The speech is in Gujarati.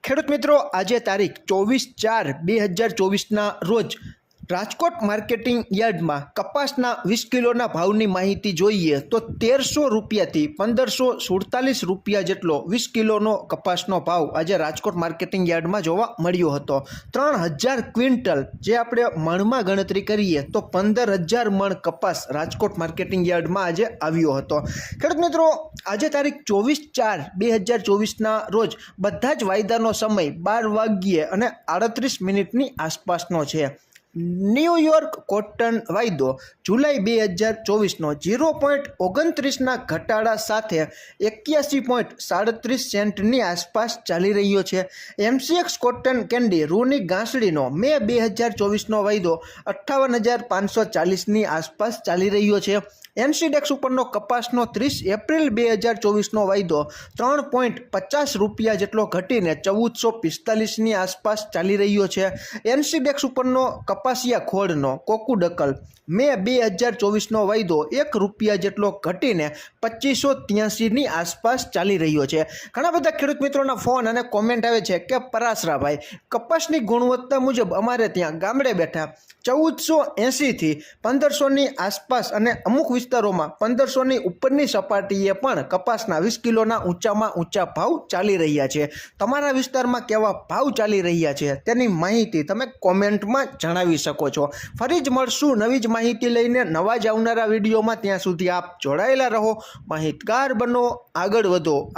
ખેડૂત મિત્રો, આજે તારીખ 24/4/2024ના રોજ રાજકોટ માર્કેટિંગ યાર્ડમાં કપાસના 20 કિલોના ભાવની માહિતી જોઈએ તો 1300 રૂપિયાથી 1547 રૂપિયા જેટલો 20 કિલોનો કપાસનો ભાવ આજે રાજકોટ માર્કેટિંગ યાર્ડમાં જોવા મળ્યો હતો। 3000 ક્વિન્ટલ જે આપણે મણમાં ગણતરી કરીએ તો 15000 મણ કપાસ રાજકોટ માર્કેટિંગ યાર્ડમાં આજે આવ્યો હતો। ખેડૂત મિત્રો, આજે તારીખ 24/4/2024ના રોજ બધા જ વાયદાનો સમય 12 વાગ્યે અને 38 મિનિટની આસપાસનો છે। ન્યૂયોર્ક કોટન વાયદો જુલાઈ 2024નો 0.29ના ઘટાડા સાથે 81.37 સેન્ટની આસપાસ ચાલી રહ્યો છે। MCX કોટન કેન્ડી રૂની ગાંસડીનો મે 2024નો વાયદો 58,540ની આસપાસ ચાલી રહ્યો છે। NCDEX ઉપરનો કપાસનો 30 એપ્રિલ 2024નો વાયદો 3.50 રૂપિયા જેટલો ઘટીને 1445ની આસપાસ ચાલી રહ્યો છે। NCDEX ઉપરનો કપાસિયા ખોળનો કોકુડકલ મે 2024નો વાયદો 1 રૂપિયા જેટલો ઘટીને 2583ની આસપાસ ચાલી રહ્યો છે। ઘણા બધા ખેડૂત મિત્રોના ફોન અને કોમેન્ટ આવે છે કે પરાસરાભાઈ, કપાસની ગુણવત્તા મુજબ અમારે ત્યાં ગામડે બેઠા 1480થી 1500ની આસપાસ અને અમુક વિસ્તારોમાં 1500ની ઉપરની સપાટીએ પણ કપાસના 20 કિલોના ઊંચામાં ઊંચા ભાવ ચાલી રહ્યા છે। તમારા વિસ્તારમાં કેવા ભાવ ચાલી રહ્યા છે તેની માહિતી તમે કોમેન્ટમાં જણાવી શકો છો। ફરી જ મળશું નવી જ માહિતી લઈને નવા જ આવનારા વિડીયોમાં। ત્યાં સુધી આપ જોડાયેલા રહો, માહિતગાર બનો, આગળ વધો।